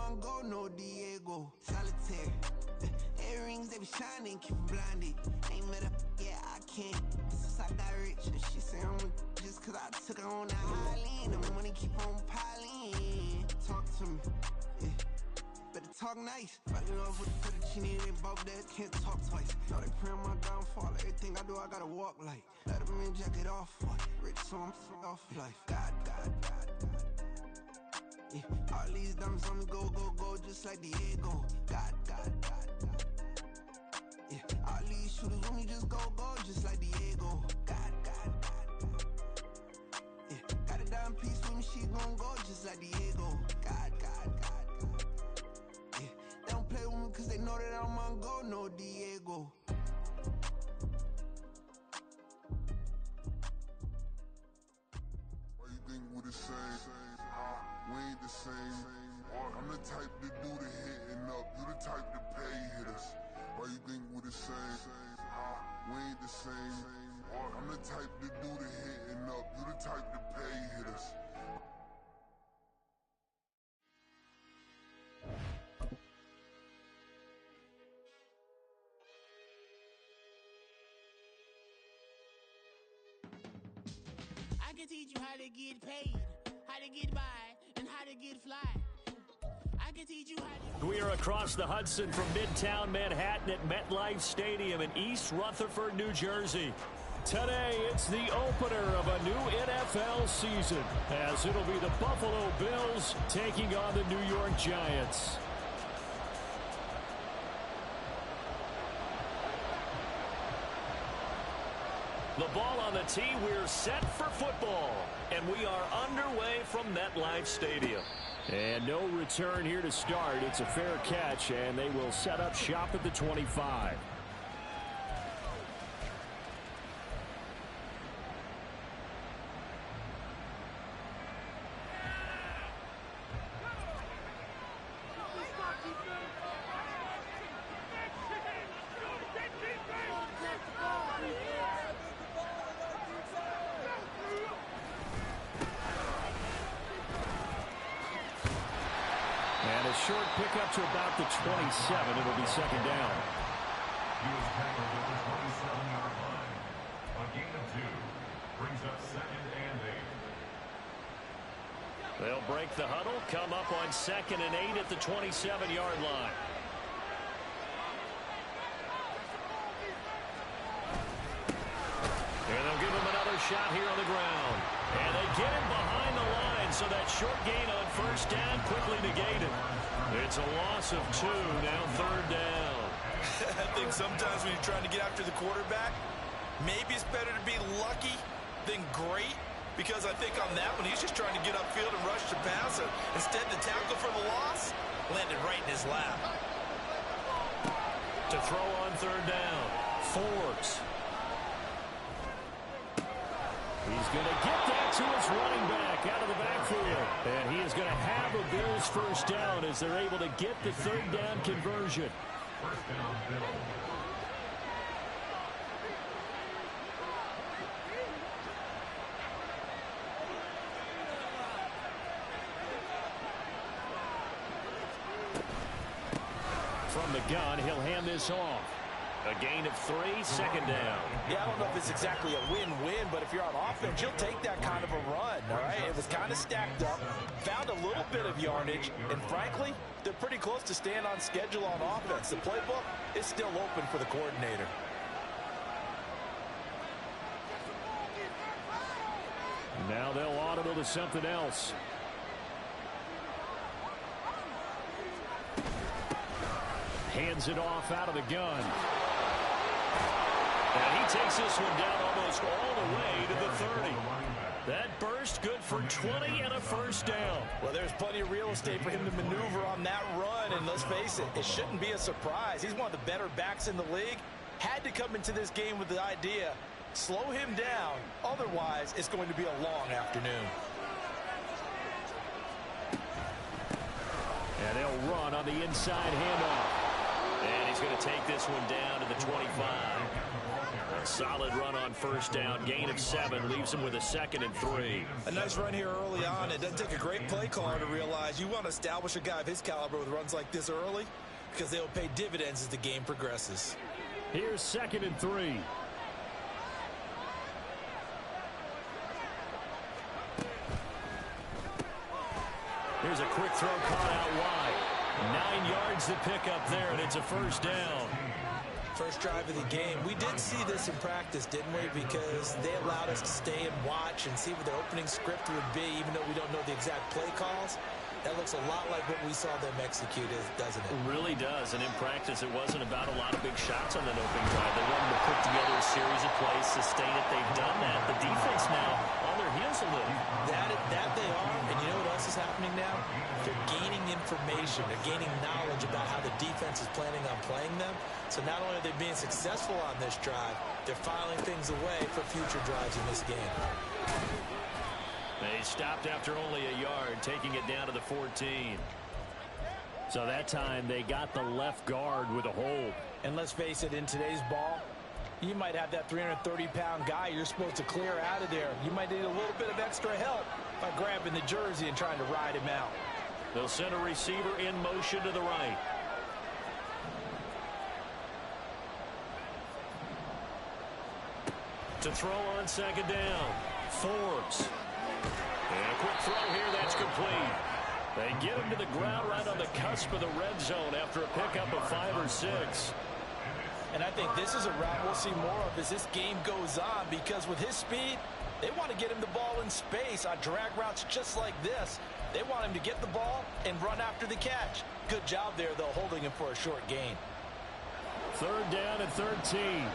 on go, no Diego. Solitaire. Earrings, they be shining, keep blinded. Ain't met up, yeah, I can't. Since I got rich, and she say I'm just cause I took her on the island. The money keep on piling. Talk to me, yeah. Better talk nice. Fall in love with the fettuccine, they both dead, can't talk twice. Know they pray on my downfall. Everything I do, I gotta walk like. Let them in, jacket off, what? Rich, so I'm off life. God. Yeah, all these diamonds on me go, just like Diego. God. Yeah, all these shooters on me just go, just like Diego. God. Yeah, got a dime piece with me, she gon' go just like Diego. God. Yeah, they don't play with me cause they know that I'm on go, no Diego. Why you think we the same? We ain't the same. I'm the type to do the hitting up, you the type to pay hitters. Why you think we the same? We ain't the same. I'm the type to do the hitting up, you the type to pay hitters. I can teach you how to get paid, how to get by, and how to get fly. I can teach you how to... We are across the Hudson from Midtown Manhattan at MetLife Stadium in East Rutherford, New Jersey. Today, it's the opener of a new NFL season, as it'll be the Buffalo Bills taking on the New York Giants. The ball on the tee, we're set for football, and we are underway from MetLife Stadium. And no return here to start. It's a fair catch, and they will set up shop at the 25. And a short pickup to about the 27. It'll be second down. He was tackled at the 27-yard line. A gain of 2 brings up 2nd and 8. They'll break the huddle, come up on 2nd and 8 at the 27-yard line. And they'll give him another shot here on the ground. And they get him behind the line, so that short gain on first down quickly negated. It's a loss of 2, now 3rd down. I think sometimes when you're trying to get after the quarterback, maybe it's better to be lucky than great, because I think on that one, he's just trying to get upfield and rush the passer. Instead, the tackle for the loss landed right in his lap. To throw on 3rd down, Forbes. He's going to get that to his running back out of the backfield. And he is going to have a Bills first down as they're able to get the 3rd down conversion. First down, Bills. From the gun, he'll hand this off. A gain of 3, second down. Yeah, I don't know if it's exactly a win-win, but if you're on offense, you'll take that kind of a run, all right? It was kind of stacked up, found a little bit of yardage, and frankly, they're pretty close to staying on schedule on offense. The playbook is still open for the coordinator. Now they'll audible to something else. Hands it off out of the gun. And he takes this one down almost all the way to the 30. That burst good for 20 and a first down. Well, there's plenty of real estate for him to maneuver on that run, and let's face it, it shouldn't be a surprise. He's one of the better backs in the league. Had to come into this game with the idea, slow him down, otherwise it's going to be a long afternoon. And they'll run on the inside handoff. And he's going to take this one down to the 25. Solid run on first down. Gain of 7 leaves him with a 2nd and 3. A nice run here early on. It doesn't take a great play caller to realize you want to establish a guy of his caliber with runs like this early because they will pay dividends as the game progresses. Here's 2nd and 3. Here's a quick throw caught out wide. 9 yards to pick up there, and it's a first down. First drive of the game. We did see this in practice, didn't we? Because they allowed us to stay and watch and see what their opening script would be, even though we don't know the exact play calls. That looks a lot like what we saw them execute, doesn't it? It really does, and in practice, it wasn't about a lot of big shots on that opening drive. They wanted to put together a series of plays, sustain it. They've done that. The defense now on their heels a little. That they are, and you know what else is happening now? They're gaining information. They're gaining knowledge about how the defense is planning on playing them. So not only are they being successful on this drive, they're filing things away for future drives in this game. They stopped after only a yard, taking it down to the 14. So that time they got the left guard with a hold. And let's face it, in today's ball, you might have that 330-pound guy you're supposed to clear out of there. You might need a little bit of extra help by grabbing the jersey and trying to ride him out. They'll send a receiver in motion to the right. To throw on 2nd down. Forbes. And a quick throw here, that's complete. They get him to the ground right on the cusp of the red zone after a pickup of 5 or 6. And I think this is a route we'll see more of as this game goes on, because with his speed, they want to get him the ball in space on drag routes just like this. They want him to get the ball and run after the catch. Good job there, though, holding him for a short gain. 3rd down and 13.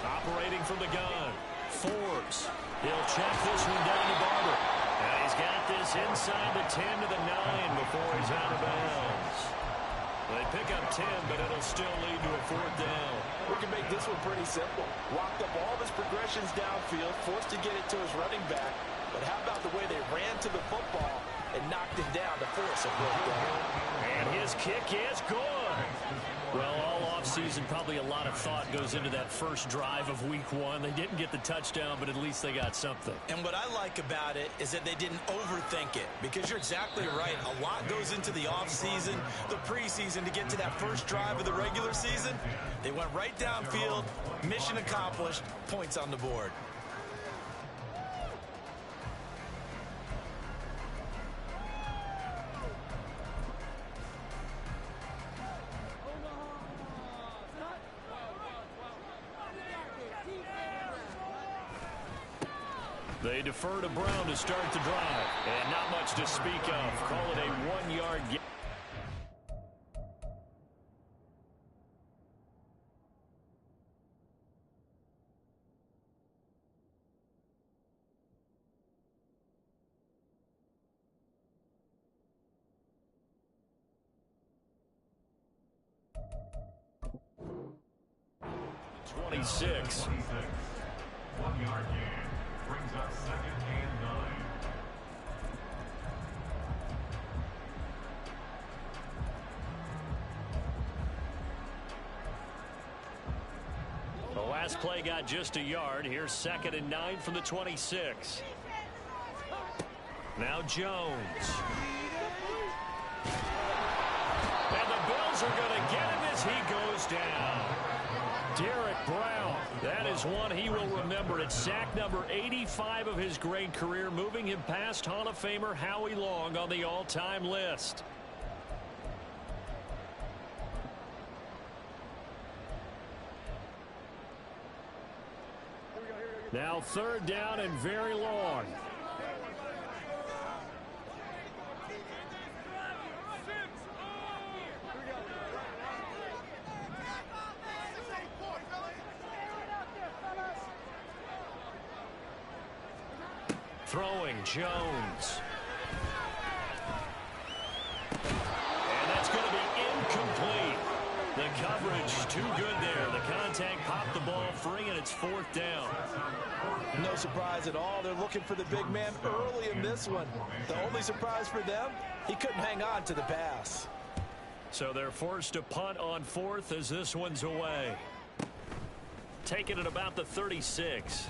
Operating from the gun. Forbes. He'll check this one down to Barber. And he's got this inside the 10 to the 9 before he's out of bounds. They pick up 10, but it'll still lead to a 4th down. We can make this one pretty simple. Walked up all of his progressions downfield, forced to get it to his running back. But how about the way they ran to the football and knocked him down to force a 4th down? And his kick is good. Well, all offseason, probably a lot of thought goes into that first drive of week 1. They didn't get the touchdown, but at least they got something. And what I like about it is that they didn't overthink it, because you're exactly right. A lot goes into the offseason, the preseason, to get to that first drive of the regular season. They went right downfield, mission accomplished, points on the board. They defer to Brown to start the drive. And not much to speak of. Call it a 1-yard gain. .26. 1-yard gain. Brings up 2nd and 9. The last play got just a yard. Here's 2nd and 9 from the 26. Now Jones. And the Bills are going to get him as he goes down. Derek Brown, that is one he will remember. It's sack number 85 of his great career, moving him past Hall of Famer Howie Long on the all-time list. Now 3rd down and very long. Throwing Jones. And that's going to be incomplete. The coverage too good there. The contact popped the ball free, and it's 4th down. No surprise at all. They're looking for the big man early in this one. The only surprise for them, he couldn't hang on to the pass. So they're forced to punt on 4th as this one's away. Taking it about the 36.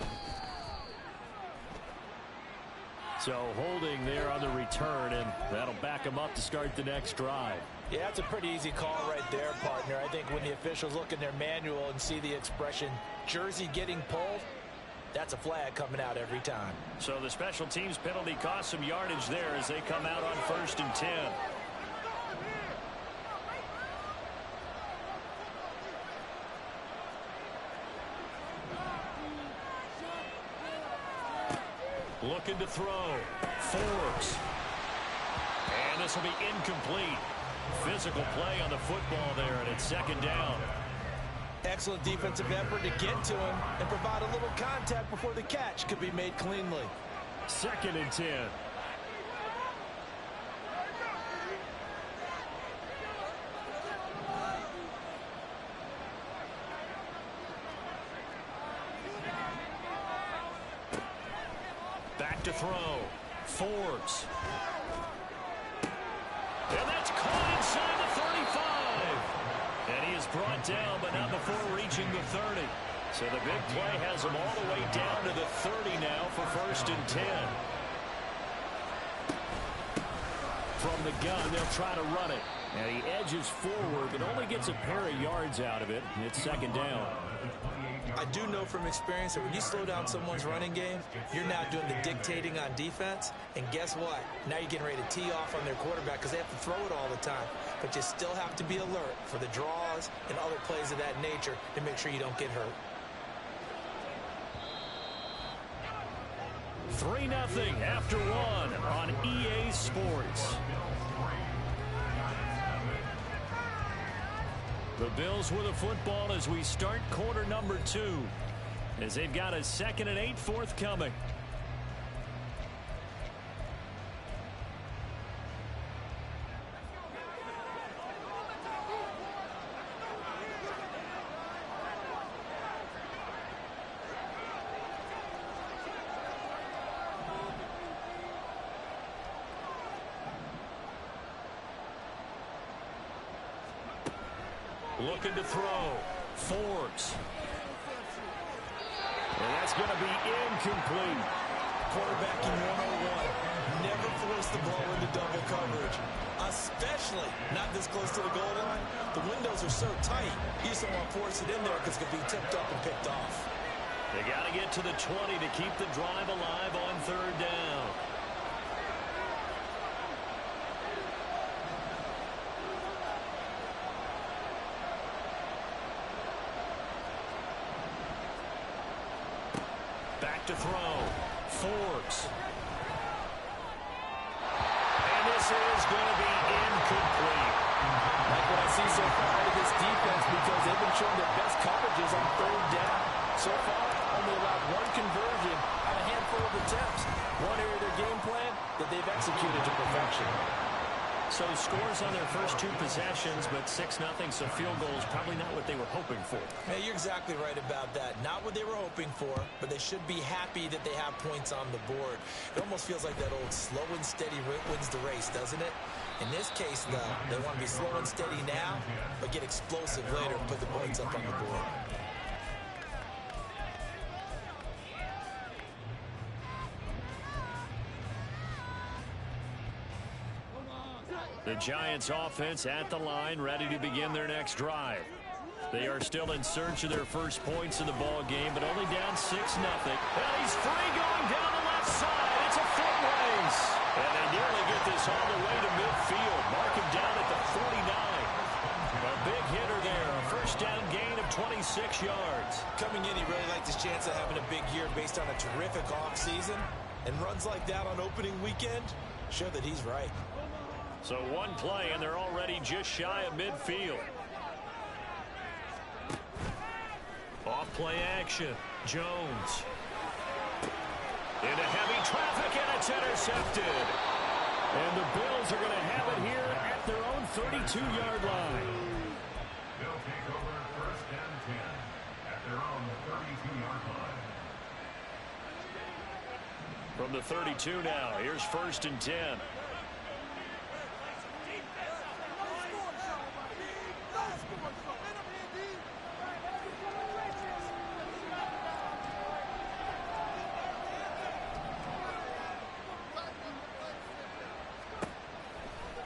So holding there on the return, and that'll back them up to start the next drive. Yeah, that's a pretty easy call right there, partner. I think when the officials look in their manual and see the expression jersey getting pulled, that's a flag coming out every time. So the special teams penalty cost some yardage there as they come out on 1st and 10. Looking to throw. Forbes. And this will be incomplete. Physical play on the football there, and it's 2nd down. Excellent defensive effort to get to him and provide a little contact before the catch could be made cleanly. 2nd and 10. Back to throw. Forbes. And that's caught inside the 35. And he is brought down, but not before reaching the 30. So the big play has him all the way down to the 30 now for 1st and 10. From the gun, they'll try to run it. And he edges forward, but only gets a pair of yards out of it. And it's 2nd down. I do know from experience that when you slow down someone's running game, you're now doing the dictating on defense. And guess what? Now you're getting ready to tee off on their quarterback because they have to throw it all the time. But you still have to be alert for the draws and other plays of that nature to make sure you don't get hurt. 3-0 after 1 on EA Sports. The Bills with a football as we start quarter number 2, as they've got a 2nd and 8 forthcoming. Looking to throw. Forbes. And that's going to be incomplete. Quarterbacking 101. Never force the ball into double coverage, especially not this close to the goal line. The windows are so tight, you just don't want to force it in there because it could be tipped up and picked off. They got to get to the 20 to keep the drive alive on 3rd down. Back to throw. Forbes. And this is going to be incomplete. Like what I see so far out of this defense, because they've been showing their best coverages on 3rd down. So far, only allowed 1 conversion on a handful of attempts. One area of their game plan that they've executed to perfection. So scores on their first 2 possessions, but 6-0, so field goal is probably not what they were hoping for. Hey, you're exactly right about that. Not what they were hoping for, but they should be happy that they have points on the board. It almost feels like that old slow and steady wins the race, doesn't it? In this case, though, they want to be slow and steady now, but get explosive later and put the points up on the board. The Giants offense at the line, ready to begin their next drive. They are still in search of their first points in the ball game, but only down 6-0. And he's free going down the left side. It's a foot race. And they nearly get this all the way to midfield. Mark him down at the 49. A big hitter there. A first down gain of 26 yards. Coming in, he really liked his chance of having a big year based on a terrific offseason. And runs like that on opening weekend show that he's right. So 1 play, and they're already just shy of midfield. Off play action. Jones. Into heavy traffic, and it's intercepted. And the Bills are going to have it here at their own 32-yard line. They'll take over 1st and 10 at their own 32-yard line. From the 32 now, here's 1st and 10.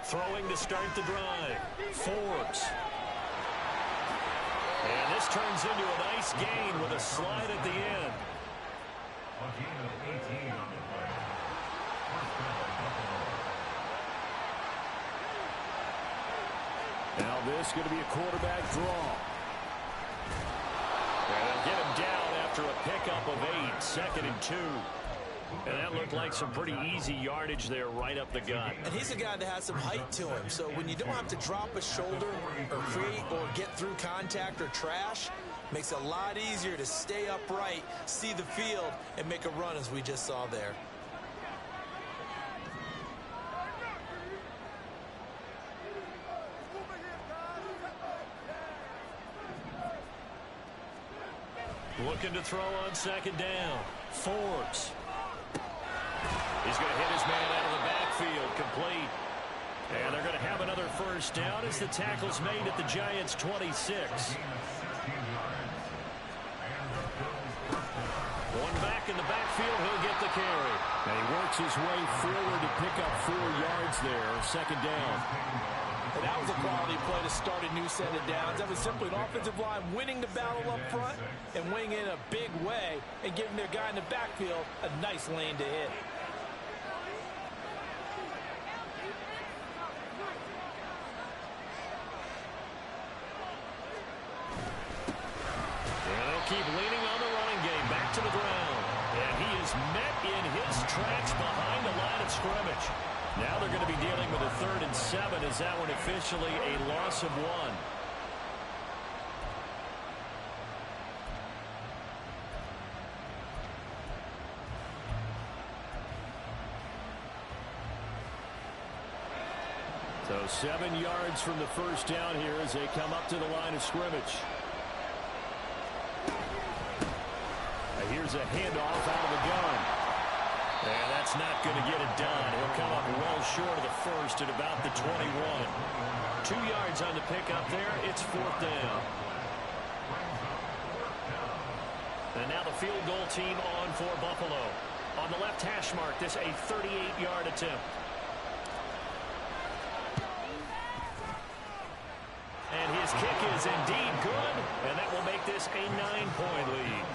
Throwing to start the drive. Forbes. And this turns into a nice gain with a slide at the end. A gain of 18 on the play. First down, Buffalo. Now this is going to be a quarterback draw. And they'll get him down after a pickup of 8, 2nd and 2. And that looked like some pretty easy yardage there right up the gut. And he's a guy that has some height to him. So when you don't have to drop a shoulder or create or get through contact or trash, makes it a lot easier to stay upright, see the field, and make a run as we just saw there. Looking to throw on 2nd down. Forbes. He's going to hit his man out of the backfield, complete. And they're going to have another first down as the tackle's made at the Giants' 26. One back in the backfield, he'll get the carry. And he works his way forward to pick up 4 yards there, 2nd down. And that was a quality play to start a new set of downs. That was simply an offensive line winning the battle up front and winning in a big way and giving their guy in the backfield a nice lane to hit. Keep leaning on the running game, back to the ground. And he is met in his tracks behind the line of scrimmage. Now they're going to be dealing with a 3rd and 7 as that one officially a loss of 1. So 7 yards from the first down here as they come up to the line of scrimmage. Here's a handoff out of the gun. And that's not going to get it done. He'll come up well short of the first at about the 21. 2 yards on the pickup there. It's 4th down. And now the field goal team on for Buffalo. On the left hash mark, this a 38-yard attempt. And his kick is indeed good, and that will make this a 9-point lead.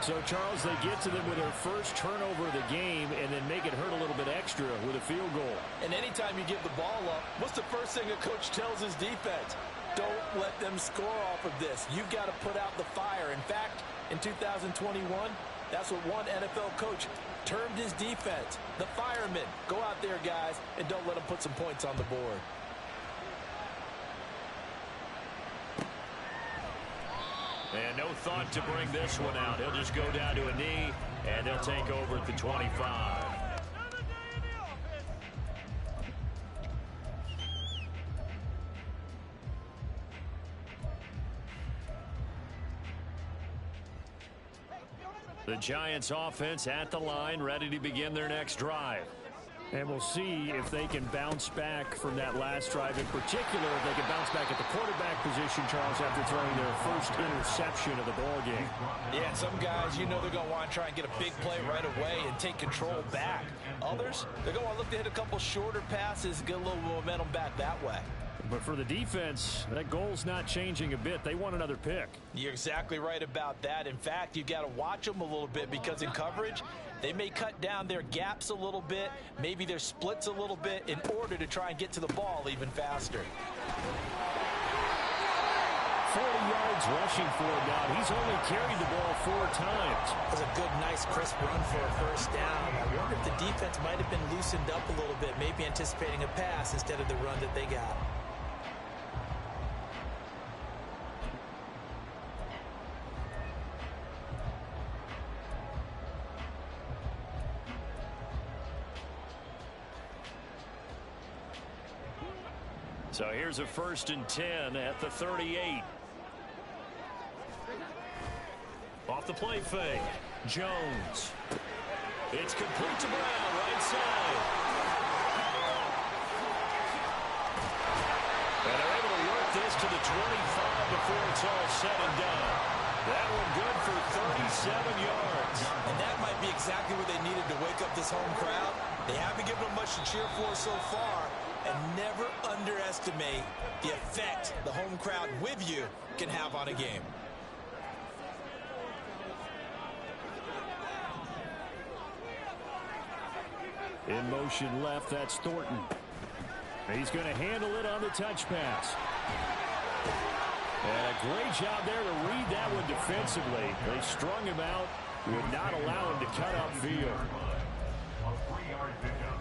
So, Charles, they get to them with their first turnover of the game and then make it hurt a little bit extra with a field goal. And anytime you give the ball up, what's the first thing a coach tells his defense? Don't let them score off of this. You've got to put out the fire. In fact, in 2021, that's what one NFL coach termed his defense. The firemen. Go out there, guys, and don't let them put some points on the board. And no thought to bring this one out. He'll just go down to a knee, and they'll take over at the 25. The Giants offense at the line, ready to begin their next drive. And we'll see if they can bounce back from that last drive. In particular, if they can bounce back at the quarterback position, Charles, after throwing their first interception of the ball game. Yeah, some guys, you know they're going to want to try and get a big play right away and take control back. Others, they're going to look to hit a couple shorter passes, get a little momentum back that way. But for the defense, that goal's not changing a bit. They want another pick. You're exactly right about that. In fact, you've got to watch them a little bit because in coverage, they may cut down their gaps a little bit, maybe their splits a little bit in order to try and get to the ball even faster. 40 yards rushing for him now. He's only carried the ball 4 times. That was a good, nice, crisp run for a first down. I wonder if the defense might have been loosened up a little bit, maybe anticipating a pass instead of the run that they got. So here's a 1st and 10 at the 38. Off the play fake. Jones. It's complete to Brown, right side. And they're able to work this to the 25 before it's all said and done. That one good for 37 yards. And that might be exactly what they needed to wake up this home crowd. They haven't given them much to cheer for so far. And never underestimate the effect the home crowd with you can have on a game. In motion left, that's Thornton. He's going to handle it on the touch pass. And a great job there to read that one defensively. They strung him out, would not allow him to cut upfield. A 3-yard pickup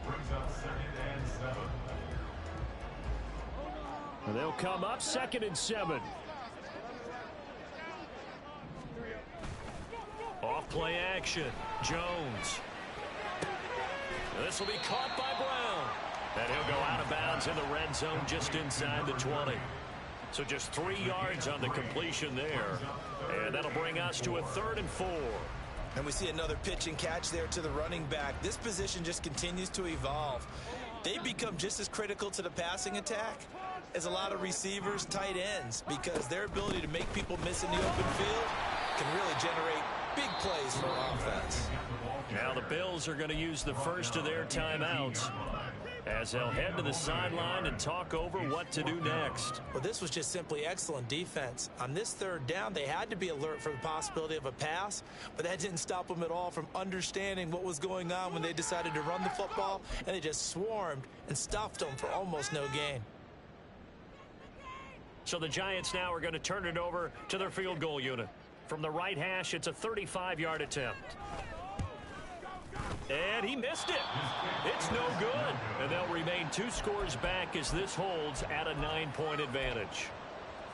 brings up 2nd and 7. And they'll come up 2nd and 7. Off play action. Jones. This will be caught by Brown. And he'll go out of bounds in the red zone just inside the 20. So just 3 yards on the completion there. And that'll bring us to a 3rd and 4. And we see another pitch and catch there to the running back. This position just continues to evolve. They become just as critical to the passing attack as a lot of receivers, tight ends, because their ability to make people miss in the open field can really generate big plays for offense. Now the Bills are going to use the first of their timeouts as they'll head to the sideline and talk over what to do next. Well, this was just simply excellent defense. On this 3rd down, they had to be alert for the possibility of a pass, but that didn't stop them at all from understanding what was going on when they decided to run the football, and they just swarmed and stuffed them for almost no gain. So the Giants now are going to turn it over to their field goal unit. From the right hash, it's a 35-yard attempt. And he missed it. It's no good. And they'll remain 2 scores back as this holds at a 9-point advantage.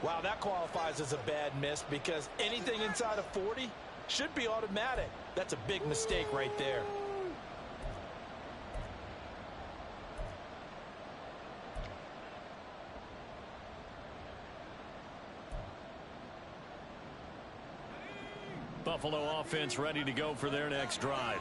Wow, that qualifies as a bad miss because anything inside of 40 should be automatic. That's a big mistake right there. Buffalo offense ready to go for their next drive.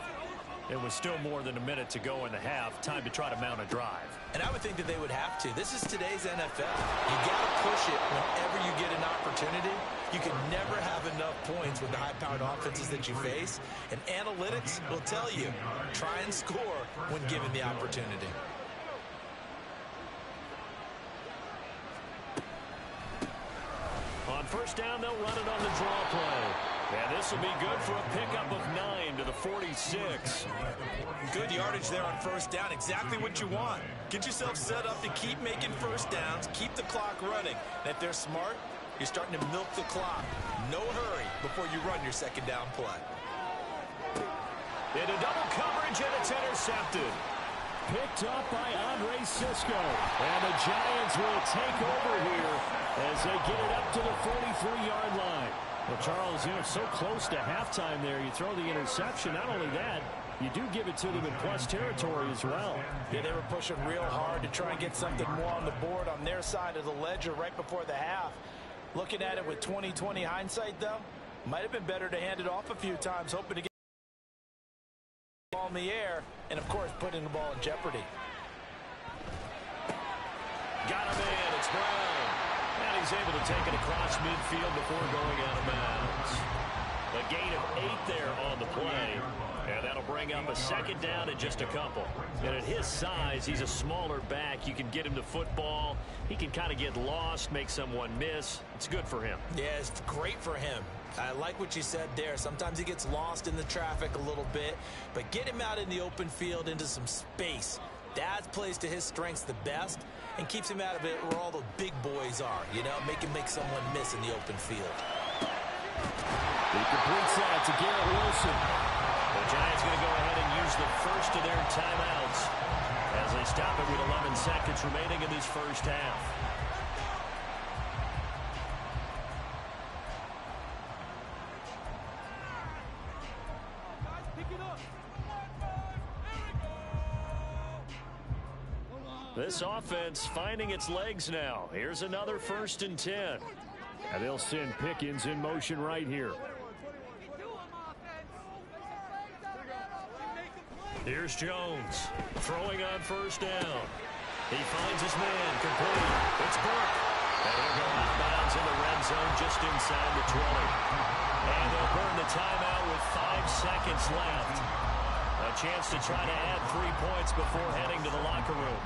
It was still more than a minute to go in the half. Time to try to mount a drive. And I would think that they would have to. This is today's NFL. You got to push it whenever you get an opportunity. You can never have enough points with the high-powered offenses that you face. And analytics will tell you, try and score when given the opportunity. On 1st down, they'll run it on the draw play. And this will be good for a pickup of 9 to the 46. Good yardage there on 1st down. Exactly what you want. Get yourself set up to keep making 1st downs, keep the clock running. And if they're smart, you're starting to milk the clock. No hurry before you run your 2nd down play. Into double coverage, and it's intercepted. Picked up by Andre Sisco. And the Giants will take over here as they get it up to the 43-yard line. Well, Charles, so close to halftime there. You throw the interception. Not only that, you do give it to them in plus territory as well. Yeah, they were pushing real hard to try and get something more on the board on their side of the ledger right before the half. Looking at it with 20/20 hindsight, though, might have been better to hand it off a few times, hoping to get the ball in the air, and, of course, putting the ball in jeopardy. Got him in. It's Brown. And he's able to take it across midfield before going out of bounds. A gain of 8 there on the play. And that'll bring up a 2nd down and just a couple. And at his size, he's a smaller back. You can get him to football. He can kind of get lost, make someone miss. It's good for him. Yeah, it's great for him. I like what you said there. Sometimes he gets lost in the traffic a little bit. But get him out in the open field into some space. That plays to his strengths the best and keeps him out of it where all the big boys are. You know, make him make someone miss in the open field. He completes that to Garrett Wilson. The Giants going to go ahead and use the first of their timeouts as they stop it with 11 seconds remaining in this first half. This offense finding its legs now. Here's another 1st and 10. And they'll send Pickens in motion right here. Here's Jones throwing on 1st down. He finds his man complete. It's Burke. And he'll go out of bounds in the red zone just inside the 20. And they'll burn the timeout with 5 seconds left. A chance to try to add 3 points before heading to the locker room.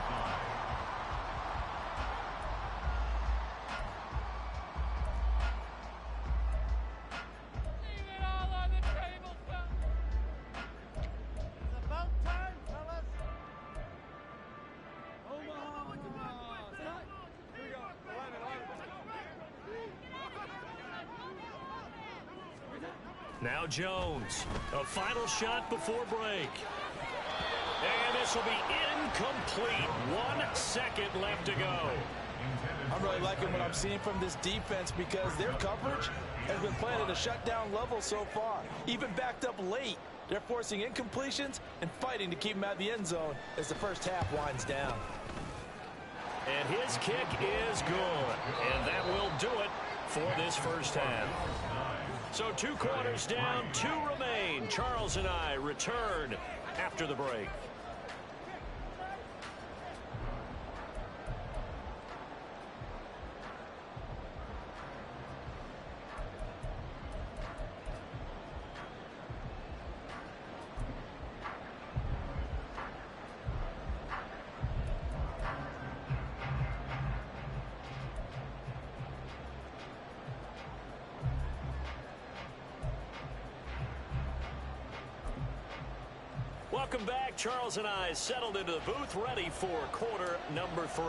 Now Jones, a final shot before break. And this will be incomplete. 1 second left to go. I'm really liking what I'm seeing from this defense because their coverage has been playing at a shutdown level so far. Even backed up late, they're forcing incompletions and fighting to keep them out of the end zone as the first half winds down. And his kick is good. And that will do it for this first half. So 2 quarters down, 2 remain. Charles and I return after the break. Welcome back. Charles and I settled into the booth, ready for quarter number 3.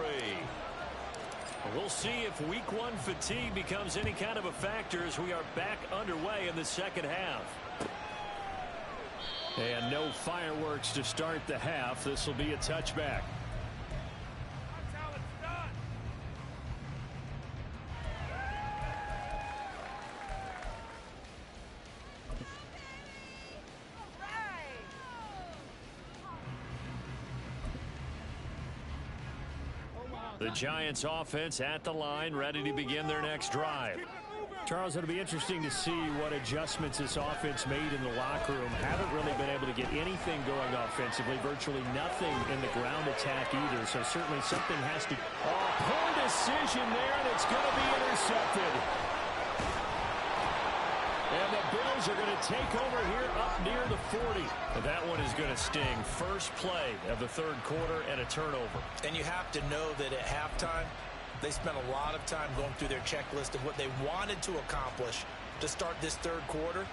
We'll see if week 1 fatigue becomes any kind of a factor as we are back underway in the second half. And no fireworks to start the half. This will be a touchback. The Giants offense at the line, ready to begin their next drive. Charles, it'll be interesting to see what adjustments this offense made in the locker room. Haven't really been able to get anything going offensively, virtually nothing in the ground attack either. So certainly something has to... Oh, poor decision there, and it's going to be intercepted. And the Bills are going to take over here up near the 40. And that one is going to sting. First play of the third quarter and a turnover. And you have to know that at halftime, they spent a lot of time going through their checklist of what they wanted to accomplish to start this third quarter.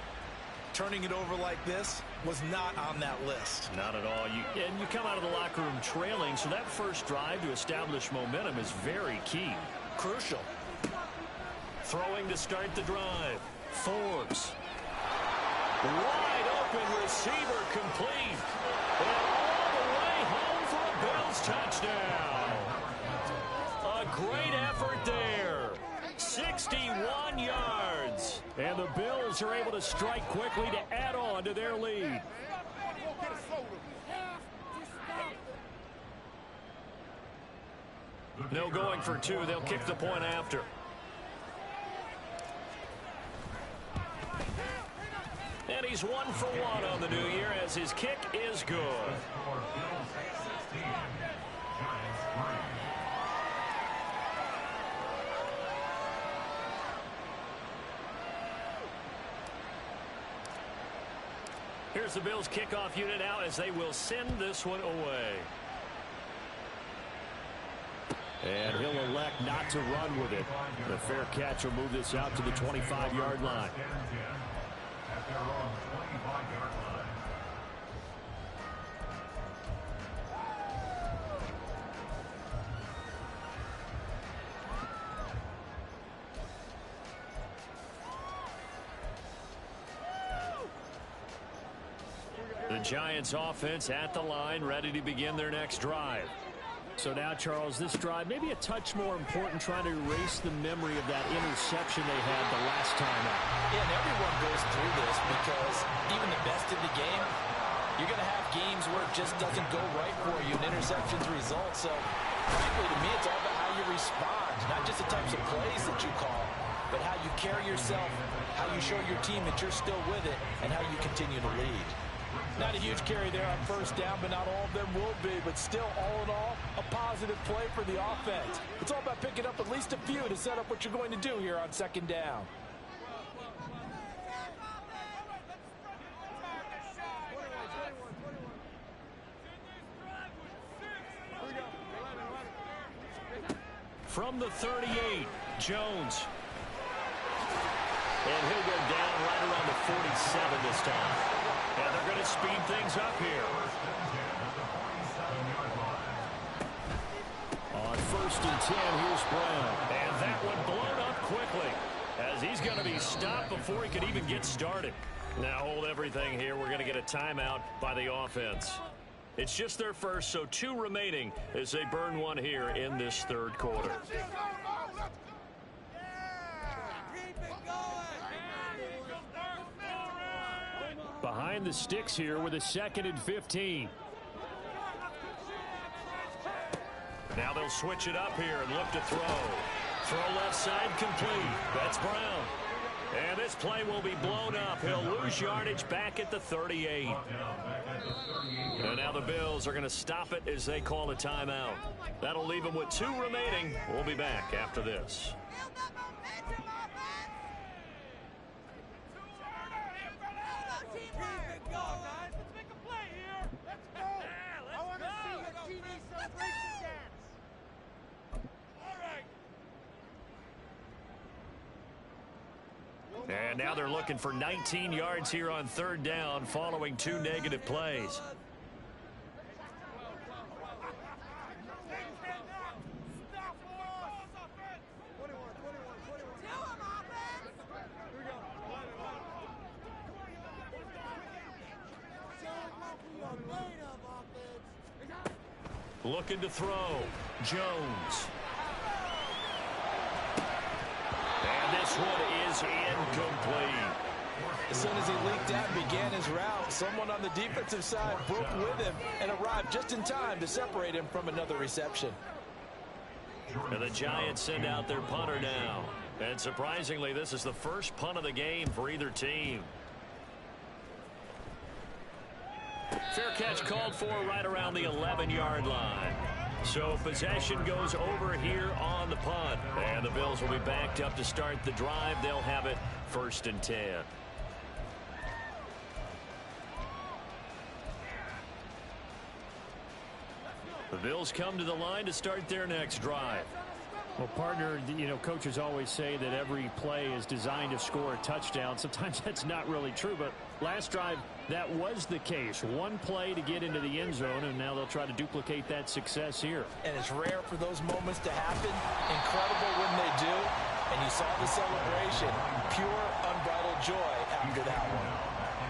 Turning it over like this was not on that list. Not at all. And you come out of the locker room trailing, so that first drive to establish momentum is very key. Crucial. Throwing to start the drive. Forbes. Wide open receiver complete. And all the way home for a Bills touchdown. A great effort there. 61 yards. And the Bills are able to strike quickly to add on to their lead. No going for 2. They'll kick the point after. And he's 1 for 1 on the new year as his kick is good. Here's the Bills kickoff unit out as they will send this one away. And he'll elect not to run with it. The fair catch will move this out to the 25-yard line. Their own 25-yard line. The Giants offense at the line, ready to begin their next drive. So now, Charles, this drive may be a touch more important, trying to erase the memory of that interception they had the last time out. Yeah, and everyone goes through this because even the best in the game, you're going to have games where it just doesn't go right for you, and interceptions result. So, frankly, to me, it's all about how you respond, not just the types of plays that you call, but how you carry yourself, how you show your team that you're still with it, and how you continue to lead. Not a huge carry there on first down, but not all of them will be. But still, all in all, a positive play for the offense. It's all about picking up at least a few to set up what you're going to do here on second down. From the 38, Jones. And he'll go down right around the 47 this time. And they're going to speed things up here. On 1st and 10, here's Brown. And that one blown up quickly as he's going to be stopped before he could even get started. Now hold everything here. We're going to get a timeout by the offense. It's just their first, so 2 remaining as they burn one here in this third quarter. Behind the sticks here with a 2nd and 15. Now they'll switch it up here and look to throw. Throw left side complete. That's Brown. And this play will be blown up. He'll lose yardage back at the 38. And now the Bills are going to stop it as they call a timeout. That'll leave them with 2 remaining. We'll be back after this. And now they're looking for 19 yards here on 3rd down following 2 negative plays. Looking to throw. Jones. And this one is incomplete. As soon as he leaked out and began his route, someone on the defensive side broke with him and arrived just in time to separate him from another reception. And the Giants send out their punter now. And surprisingly, this is the first punt of the game for either team. Fair catch called for right around the 11-yard line. So possession goes over here on the punt. And the Bills will be backed up to start the drive. They'll have it 1st and 10. The Bills come to the line to start their next drive. Well, partner, you know, coaches always say that every play is designed to score a touchdown. Sometimes that's not really true, but last drive, that was the case. One play to get into the end zone, and now they'll try to duplicate that success here. And it's rare for those moments to happen. Incredible when they do. And you saw the celebration. Pure, unbridled joy after that one.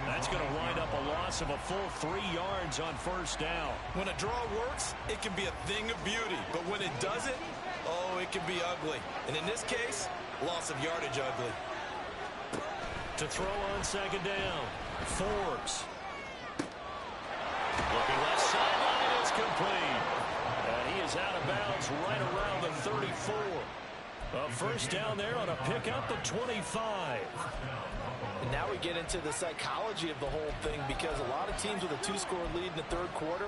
That's going to wind up a loss of a full 3 yards on 1st down. When a draw works, it can be a thing of beauty. But when it doesn't, oh, it can be ugly. And in this case, loss of yardage ugly. To throw on 2nd down, Forbes. Looking left sideline, it's complete. And he is out of bounds right around the 34. A 1st down there on a pickup of 25. And now we get into the psychology of the whole thing, because a lot of teams with a 2-score lead in the 3rd quarter,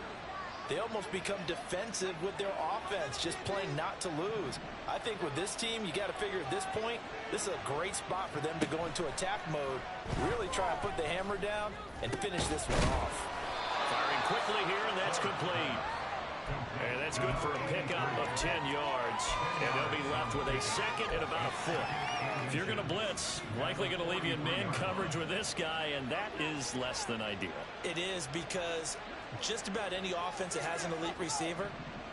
they almost become defensive with their offense, just playing not to lose. I think with this team, you got to figure at this point, this is a great spot for them to go into attack mode, really try to put the hammer down and finish this one off. Firing quickly here, and that's complete. And that's good for a pickup of 10 yards. And they'll be left with a 2nd and about a foot. If you're going to blitz, likely going to leave you in man coverage with this guy, and that is less than ideal. It is, because just about any offense that has an elite receiver,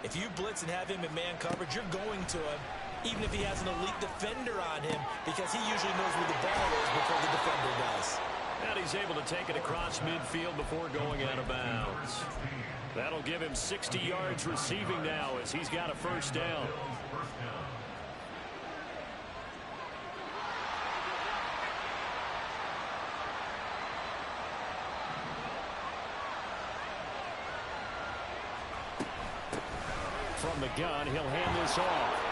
if you blitz and have him in man coverage, you're going to him, even if he has an elite defender on him, because he usually knows where the ball is before the defender does. And he's able to take it across midfield before going out of bounds. That'll give him 60 yards receiving now as he's got a 1st down. From the gun, he'll hand this off.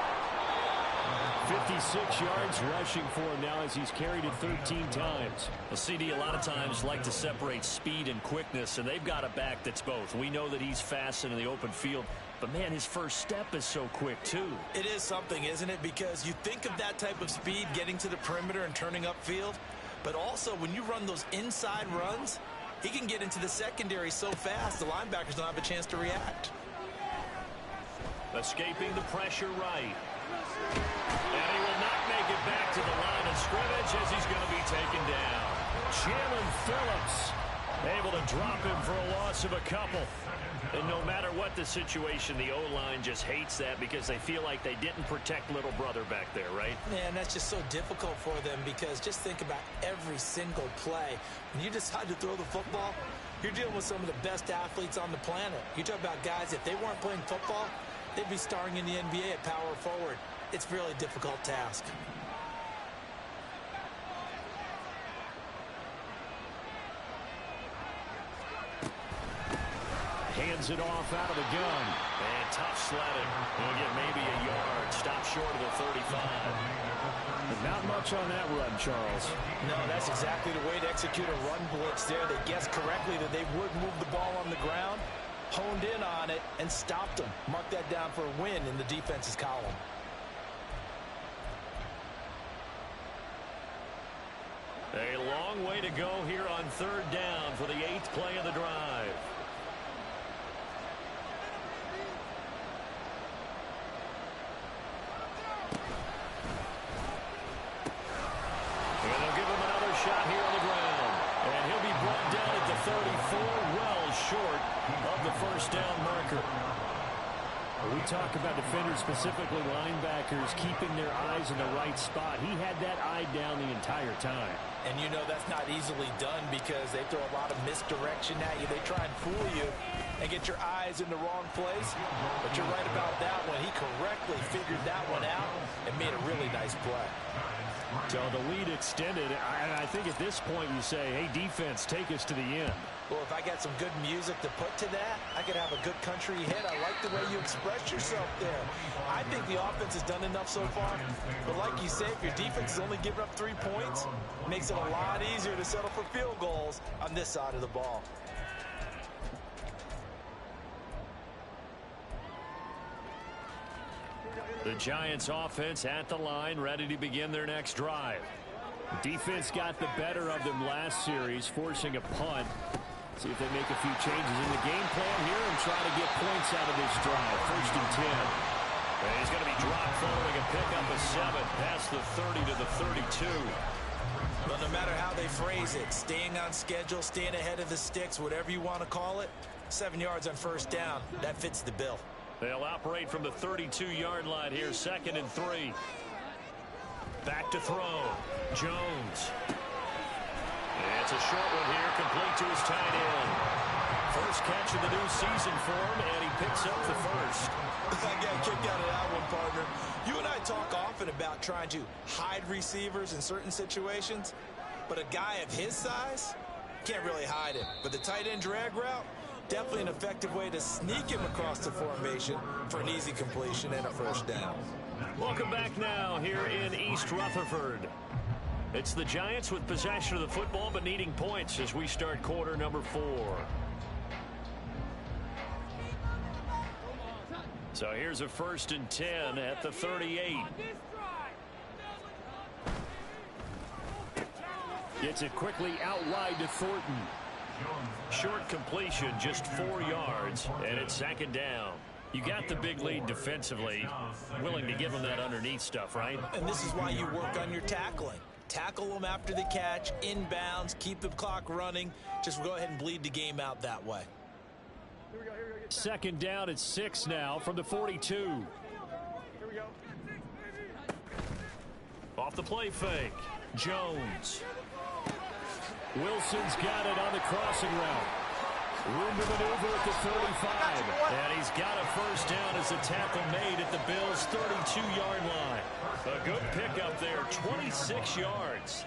56 yards rushing for him now as he's carried it 13 times. Well, CD a lot of times like to separate speed and quickness, and they've got a back that's both. We know that he's fast in the open field, but, man, his first step is so quick, too. It is something, isn't it? Because you think of that type of speed getting to the perimeter and turning upfield, but also when you run those inside runs, he can get into the secondary so fast the linebackers don't have a chance to react. Escaping the pressure right. And he will not make it back to the line of scrimmage as he's going to be taken down. Jalen Phillips Able to drop him for a loss of a couple. And no matter what the situation, the O-line just hates that because they feel like they didn't protect little brother back there, right? Man, that's just so difficult for them because just think about every single play. When you decide to throw the football, you're dealing with some of the best athletes on the planet. You talk about guys, if they weren't playing football, they'd be starring in the NBA at power forward. It's a really difficult task. Hands it off out of the gun. And tough sledding. He'll get maybe a yard. Stop short of the 35. Not much on that run, Charles. No, that's exactly the way to execute a run blitz there. They guessed correctly that they would move the ball on the ground, honed in on it, and stopped them. Mark that down for a win in the defense's column. A long way to go here on third down for the 8th play of the drive. Shot here on the ground. And he'll be brought down at the 34, well short of the first down marker. We talk about defenders, specifically linebackers, keeping their eyes in the right spot. He had that eye down the entire time. And you know that's not easily done because they throw a lot of misdirection at you. They try and fool you and get your eyes in the wrong place. But you're right about that one. He correctly figured that one out and made a really nice play. So the lead extended. I think at this point you say, hey, defense, take us to the end. Well, if I got some good music to put to that, I could have a good country hit. I like the way you express yourself there. I think the offense has done enough so far. But like you say, if your defense is only giving up 3 points, it makes it a lot easier to settle for field goals on this side of the ball. The Giants offense at the line, ready to begin their next drive. Defense got the better of them last series, forcing a punt. See if they make a few changes in the game plan here and try to get points out of this drive. 1st and 10. And he's going to be dropped following a pickup of 7 past the 30 to the 32. But no matter how they phrase it, staying on schedule, staying ahead of the sticks, whatever you want to call it, 7 yards on 1st down, that fits the bill. They'll operate from the 32-yard line here, 2nd and 3. Back to throw. Jones. It's a short one here, complete to his tight end. First catch of the new season for him, and he picks up the first. I got a kick out of that one, partner. You and I talk often about trying to hide receivers in certain situations, but a guy of his size can't really hide it. But the tight end drag route, definitely an effective way to sneak him across the formation for an easy completion and a 1st down. Welcome back now here in East Rutherford. It's the Giants with possession of the football but needing points as we start quarter number 4. So here's a 1st and 10 at the 38. Gets it quickly out wide to Thornton. Short completion, just 4 yards, and it's 2nd down. You got the big lead defensively. Willing to give them that underneath stuff, right? And this is why you work on your tackling. Tackle them after the catch, inbounds, keep the clock running. Just go ahead and bleed the game out that way. 2nd down at 6 now from the 42. Off the play fake. Jones. Wilson's got it on the crossing route. Room to maneuver at the 35. And he's got a 1st down as the tackle made at the Bills' 32-yard line. A good pickup there, 26 yards.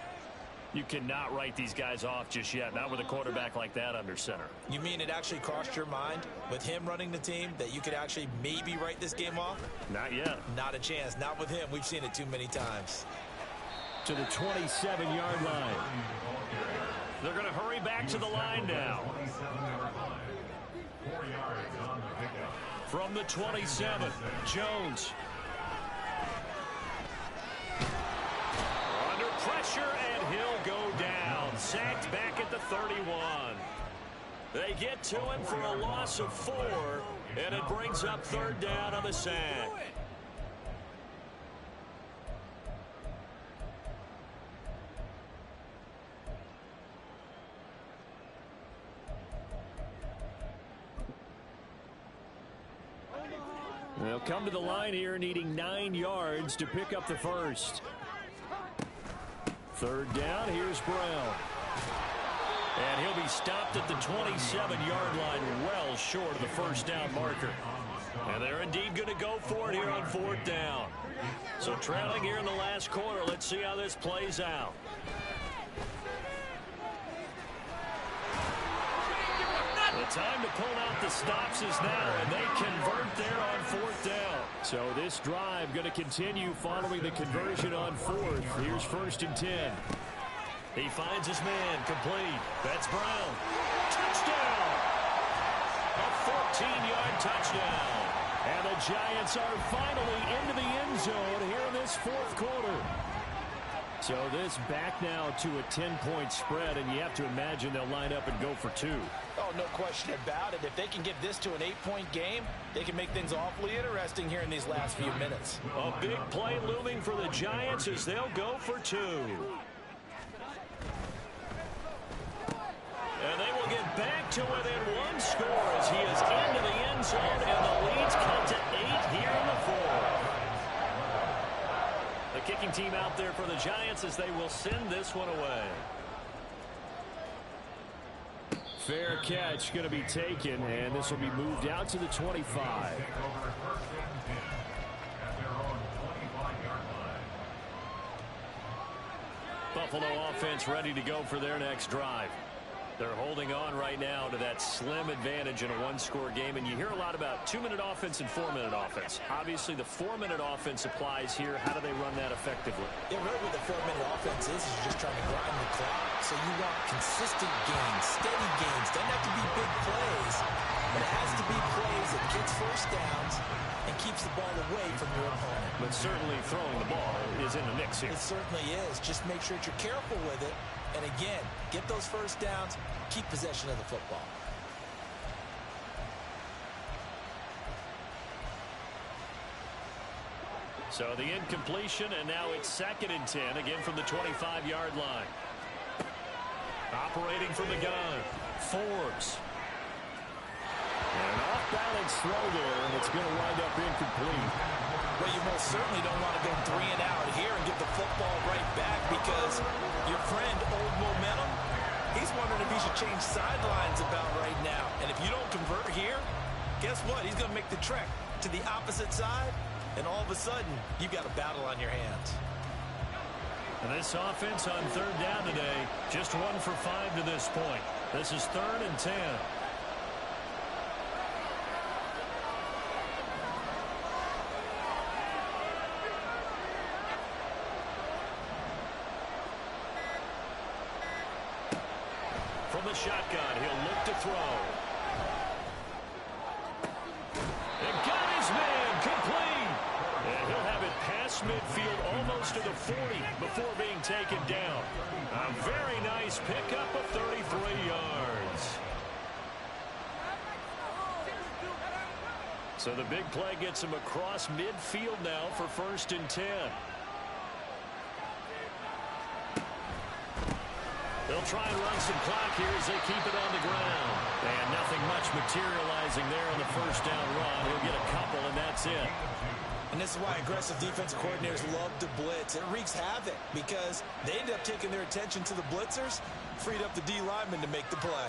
You cannot write these guys off just yet, not with a quarterback like that under center. You mean it actually crossed your mind with him running the team that you could actually maybe write this game off? Not yet. Not a chance. Not with him. We've seen it too many times. To the 27-yard line. They're going to hurry back to the line now. From the 27, Jones. Under pressure, and he'll go down. Sacked back at the 31. They get to him for a loss of 4, and it brings up 3rd down on the sack. They'll come to the line here needing 9 yards to pick up the first. Third down, here's Brown. And he'll be stopped at the 27-yard line, well short of the first down marker. And they're indeed going to go for it here on fourth down. So trailing here in the last quarter, let's see how this plays out. The time to pull out the stops is now, and they convert there on fourth down. So this drive going to continue following the conversion on fourth. Here's 1st and 10. He finds his man, complete. That's Brown. Touchdown! A 14-yard touchdown. And the Giants are finally into the end zone here in this fourth quarter. So this back now to a 10-point spread, and you have to imagine they'll line up and go for 2. Oh, no question about it. If they can get this to an 8-point game, they can make things awfully interesting here in these last few minutes. A big play looming for the Giants as they'll go for 2. And they will get back to within 1 score as he is into the end zone, and the lead's cut to 8 here in the fourth. The kicking team out there for the Giants as they will send this one away. Fair catch going to be taken, and this will be moved out to the 25. Buffalo offense ready to go for their next drive. They're holding on right now to that slim advantage in a 1-score game, and you hear a lot about 2-minute offense and 4-minute offense. Obviously, the 4-minute offense applies here. How do they run that effectively? Yeah, really what the 4-minute offense is you're just trying to grind the clock. So you want consistent gains, steady gains. Doesn't have to be big plays, but it has to be plays that gets first downs and keeps the ball away from your opponent. But certainly throwing the ball is in the mix here. It certainly is. Just make sure that you're careful with it. And again, get those first downs, keep possession of the football. So the incompletion, and now it's 2nd and 10, again from the 25-yard line. Operating from the gun, Forbes. An off-balance throw there, and it's going to wind up incomplete. Well, you most certainly don't want to go 3 and out here and get the football right back because your friend, Old Momentum, he's wondering if he should change sidelines about right now. And if you don't convert here, guess what? He's going to make the trek to the opposite side, and all of a sudden, you've got a battle on your hands. And this offense on 3rd down today, just 1 for 5 to this point. This is 3rd and 10. From the shotgun, he'll look to throw. And got his man complete. And he'll have it past midfield almost to the 40 before being taken down. A very nice pickup of 33 yards. So the big play gets him across midfield now for 1st and 10. They'll try and run some clock here as they keep it on the ground. And nothing much materializing there on the first down run. He'll get a couple, and that's it. And this is why aggressive defensive coordinators love to blitz. It wreaks havoc because they end up taking their attention to the blitzers, freed up the D lineman to make the play.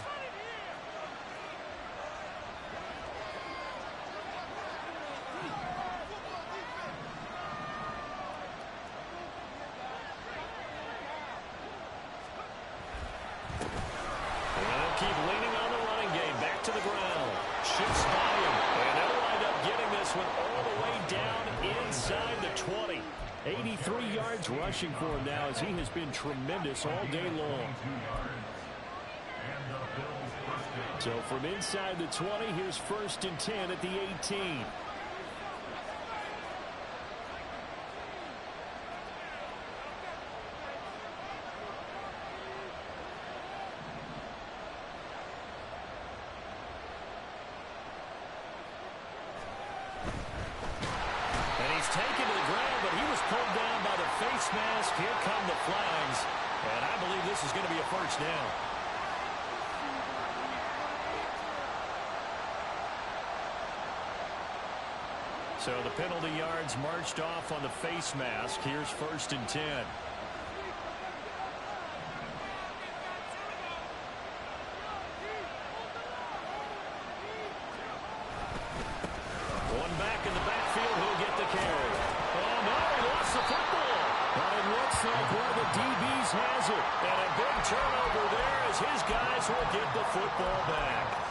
Keep leaning on the running game. Back to the ground. Shifts by him. And they'll wind up getting this one all the way down inside the 20. 83 yards rushing for him now as he has been tremendous all day long. So from inside the 20, here's 1st and 10 at the 18. Taken to the ground, but he was pulled down by the face mask. Here come the flags, and I believe this is going to be a first down. So the penalty yards marched off on the face mask. Here's 1st and 10. One back in the backfield. He'll get the carry. Oh, no, he lost the football. But it looks like one of the DBs has it. And a big turnover there as his guys will get the football back.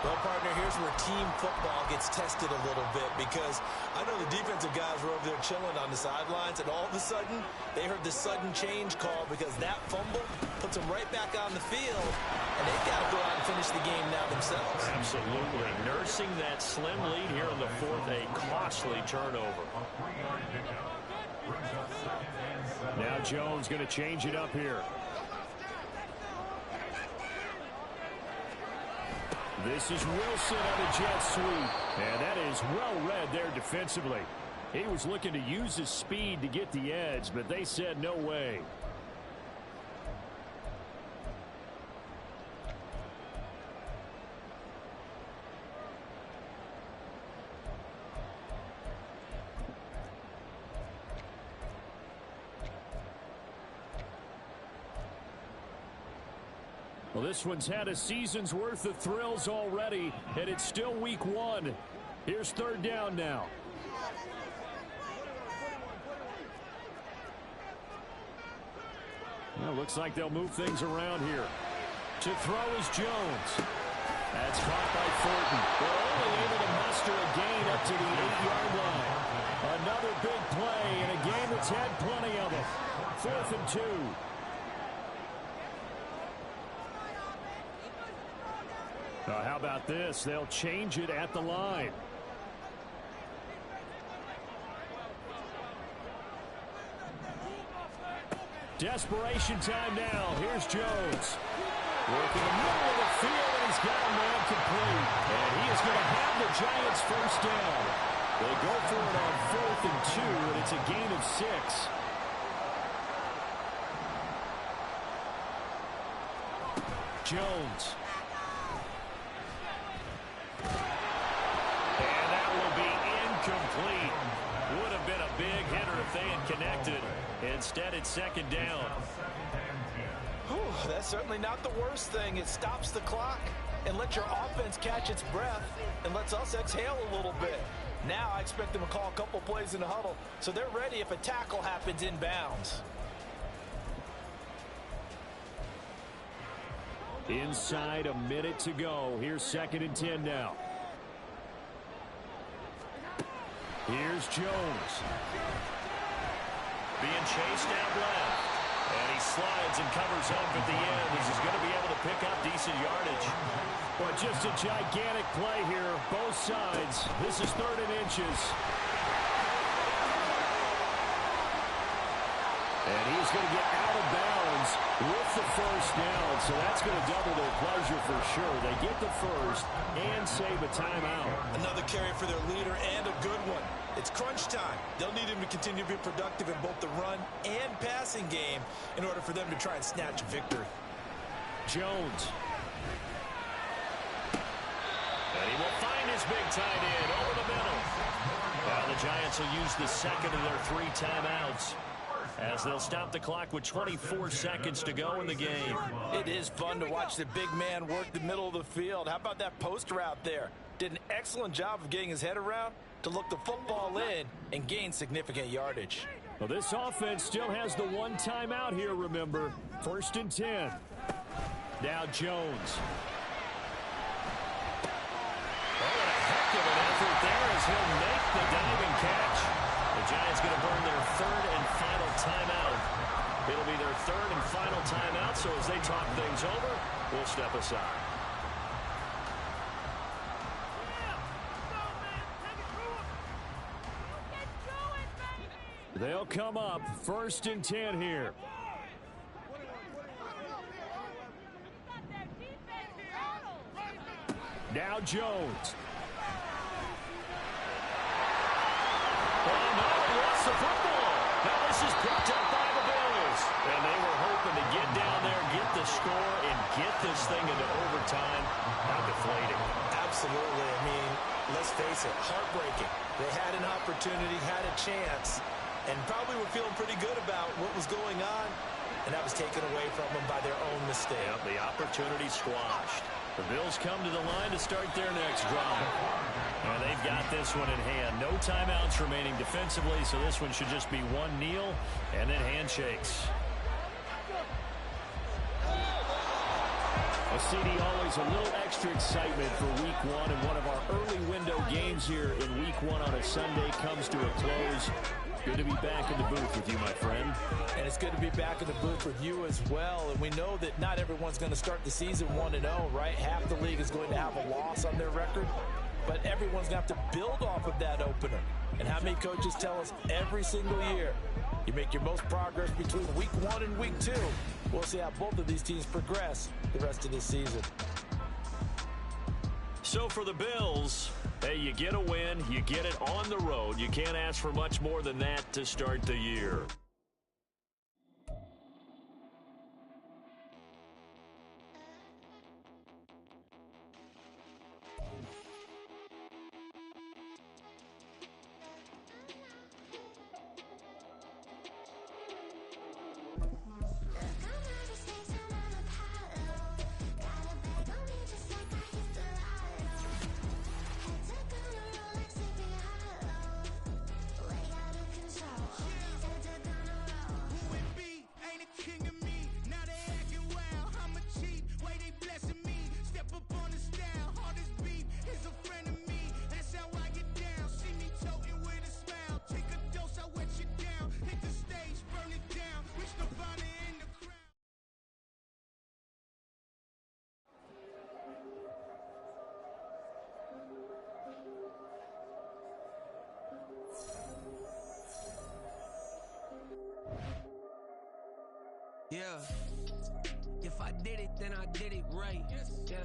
Well, partner, here's where team football gets tested a little bit, because I know the defensive guys were over there chilling on the sidelines, and all of a sudden, they heard the sudden change call because that fumble puts them right back on the field, and they've got to go out and finish the game now themselves. Absolutely. Nursing that slim lead here in the 4th, a costly turnover. Now Jones going to change it up here. This is Wilson on a jet sweep. And that is well read there defensively. He was looking to use his speed to get the edge, but they said no way. Well, this one's had a season's worth of thrills already, and it's still week 1. Here's 3rd down now. Well, looks like they'll move things around here. To throw is Jones. That's caught by Thornton. They're only able to muster a gain up to the 8-yard line. Another big play in a game that's had plenty of them. 4th and 2. How about this? They'll change it at the line. Desperation time now. Here's Jones. Working the middle of the field, and he's got a man complete. And he is going to have the Giants 1st down. They go for it on 4th and 2, and it's a gain of 6. Jones. And that will be incomplete. Would have been a big hitter if they had connected. Instead, it's 2nd down. Whew, that's certainly not the worst thing. It stops the clock and lets your offense catch its breath and lets us exhale a little bit. Now I expect them to call a couple plays in the huddle so they're ready if a tackle happens inbounds. Inside a minute to go. Here's 2nd and 10 now. Here's Jones. Being chased out left. And he slides and covers up at the end. This is going to be able to pick up decent yardage. Well, just a gigantic play here, both sides. This is 3rd and inches. And he's going to get out of bounds with the 1st down. So that's going to double their pleasure for sure. They get the 1st and save a timeout. Another carry for their leader and a good one. It's crunch time. They'll need him to continue to be productive in both the run and passing game in order for them to try and snatch a victory. Jones. And he will find his big tight end over the middle. Now the Giants will use the 2nd of their 3 timeouts as they'll stop the clock with 24 seconds to go in the game. It is fun to watch the big man work the middle of the field. How about that post route there? Did an excellent job of getting his head around to look the football in and gain significant yardage. Well, this offense still has the 1 timeout here, remember. 1st and 10. Now Jones. Oh, what a heck of an effort there as he'll make the diving catch. The Giants going to burn their 3rd and final timeout. It'll be their 3rd and final timeout, so as they talk things over, we'll step aside. They'll come up 1st and 10 here. Now Jones. Oh, no, he lost the football. Now this is picked up by the Bills. And they were hoping to get down there, get the score, and get this thing into overtime. How deflating. Absolutely. I mean, let's face it, heartbreaking. They had an opportunity, had a chance, and probably were feeling pretty good about what was going on, and that was taken away from them by their own mistake. Yep, the opportunity squashed. The Bills come to the line to start their next drive. And they've got this one in hand. No timeouts remaining defensively, so this one should just be one kneel and then handshakes. Well, CD, always a little extra excitement for Week 1, and one of our early window games here in Week 1 on a Sunday comes to a close. Good to be back in the booth with you, my friend. And it's good to be back in the booth with you as well. And we know that not everyone's going to start the season 1-0, right? Half the league is going to have a loss on their record. But everyone's going to have to build off of that opener. And how many coaches tell us every single year, you make your most progress between Week 1 and Week 2. We'll see how both of these teams progress the rest of this season. So for the Bills, hey, you get a win, you get it on the road. You can't ask for much more than that to start the year. Yeah. If I did it, then I did it right. Yeah.